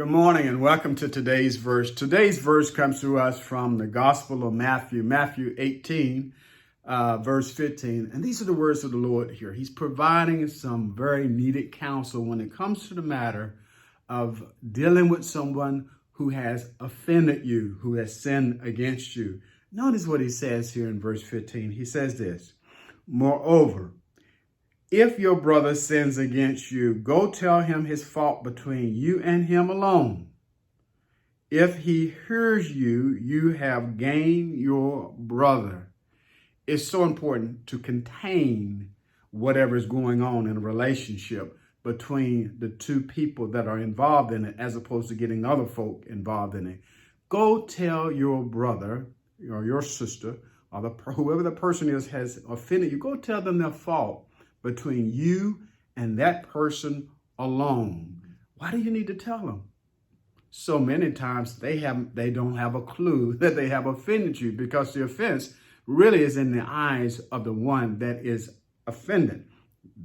Good morning and welcome to today's verse. Today's verse comes to us from the Gospel of Matthew, Matthew 18, verse 15. And these are the words of the Lord here. He's providing some very needed counsel when it comes to the matter of dealing with someone who has offended you, who has sinned against you. Notice what he says here in verse 15. He says this, "Moreover, if your brother sins against you, go tell him his fault between you and him alone. If he hears you, you have gained your brother." It's so important to contain whatever is going on in a relationship between the two people that are involved in it, as opposed to getting other folk involved in it. Go tell your brother or your sister or whoever the person is has offended you. Go tell them their fault between you and that person alone. Why do you need to tell them? So many times they don't have a clue that they have offended you, because the offense really is in the eyes of the one that is offended.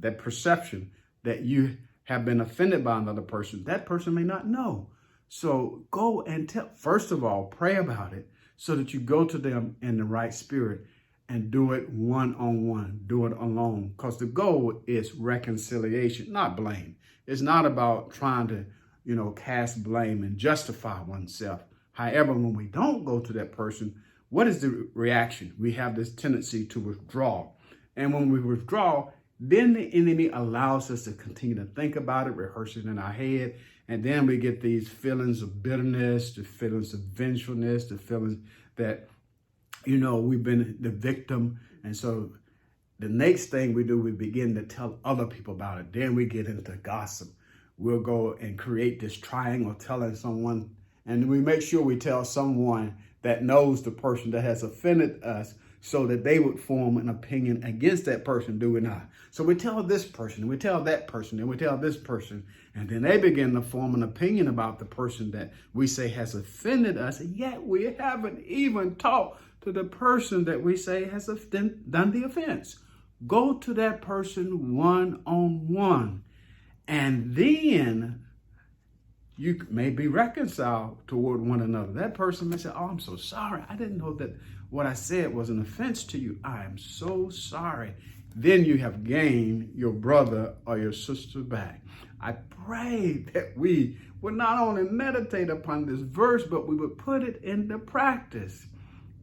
That perception that you have been offended by another person, that person may not know. So go and tell. First of all, pray about it so that you go to them in the right spirit and do it one-on-one, do it alone. Because the goal is reconciliation, not blame. It's not about trying to, cast blame and justify oneself. However, when we don't go to that person, what is the reaction? We have this tendency to withdraw. And when we withdraw, then the enemy allows us to continue to think about it, rehearse it in our head. And then we get these feelings of bitterness, the feelings of vengefulness, the feelings that we've been the victim. And so the next thing we do, we begin to tell other people about it. Then we get into gossip. We'll go and create this triangle telling someone, and we make sure we tell someone that knows the person that has offended us, so that they would form an opinion against that person, do we not? So we tell this person, we tell that person, and we tell this person, and then they begin to form an opinion about the person that we say has offended us, and yet we haven't even talked to the person that we say has done the offense. Go to that person one-on-one, and then you may be reconciled toward one another. That person may say, "Oh, I'm so sorry. I didn't know that what I said was an offense to you. I am so sorry." Then you have gained your brother or your sister back. I pray that we would not only meditate upon this verse, but we would put it into practice.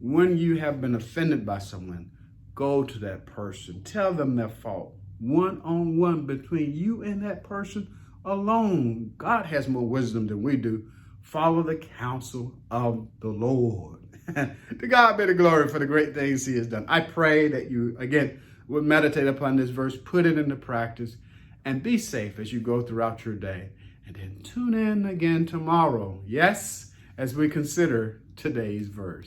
When you have been offended by someone, go to that person. Tell them their fault. One-on-one between you and that person alone. God has more wisdom than we do. Follow the counsel of the Lord. To God be the glory for the great things he has done. I pray that you, again, would meditate upon this verse, put it into practice, and be safe as you go throughout your day. And then tune in again tomorrow, yes, as we consider today's verse.